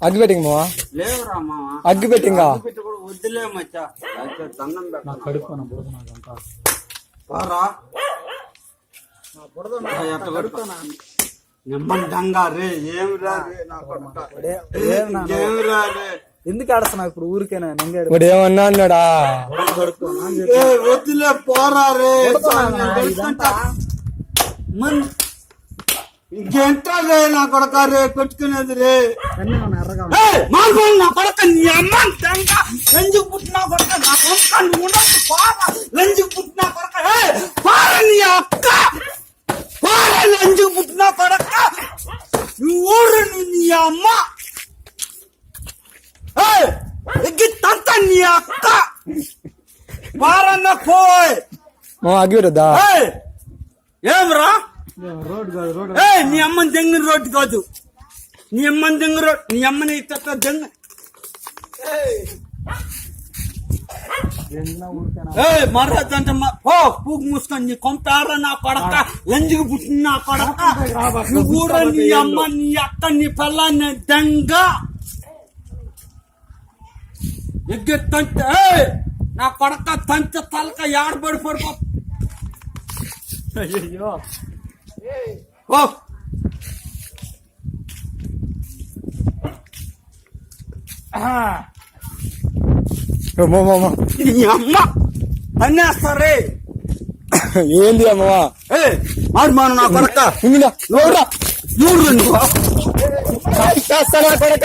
అగ్గి పెట్టింగ్ మావా లేవురా మామ అగ్గి పెట్టింగా కూడా వద్దులే మచ్చా దండం నా కడుపు నా బుడద నాకంతా పోరా నా బుడద నిమ్మని దంగా రే ఏమి రా రే నా కొడుక ఏమి రా రే ఎందుకు ఆడుతున్నా ఇప్పుడు ఊరికేనా నంగాడు ఇప్పుడు ఏమన్నా అన్నాడా ఏ వద్దులే పోరా రే ఇంకెంత రే నా కొడక రే పెట్టుకునేది రే అన్నీ మన ఎర్రగా మార్గం నా కొడక నీ అమ్మ దంగా లంజుకు పుట్టిన కొడక నా కొడక నువ్వు ఉండొచ్చు పోరా లంజుకు పుట్టిన కొడక పోరా నీ అక్క పోరా లంజుకు పుట్టిన కొడక నువ్వు ఊరు నీ అమ్మ ఎగ్గి తంత నీ అక్క పారన్న పోయ్ మావా అగ్గి పెట్టద్దా ఏమ్రా రోడ్ కాదు రోడ్ నీ అమ్మని దెంగిన రోడ్డు కాదు నీ అమ్మని దెంగిన రోడ్డు నీ అమ్మని దెంగ మర్రదంట పో పూగు మూసుకొని నీ కొంటారా నా కొడక లంజికి పుట్టిన నా కొడక నువ్వు కూడా నీ అమ్మ నీ అక్క నీ పిల్లాన్ని దెంగ ఎగ్గి తంత నా కొడక తంత తలక ఏడబడి పడిపో అయ్యో ఓ మామా నీ అమ్మ అన్నేస్తారే ఏంది అమ్మవా మారు మాను నా కొడక ఇందా లోడ్రా చూడు నువ్వు చేస్తానా కొడక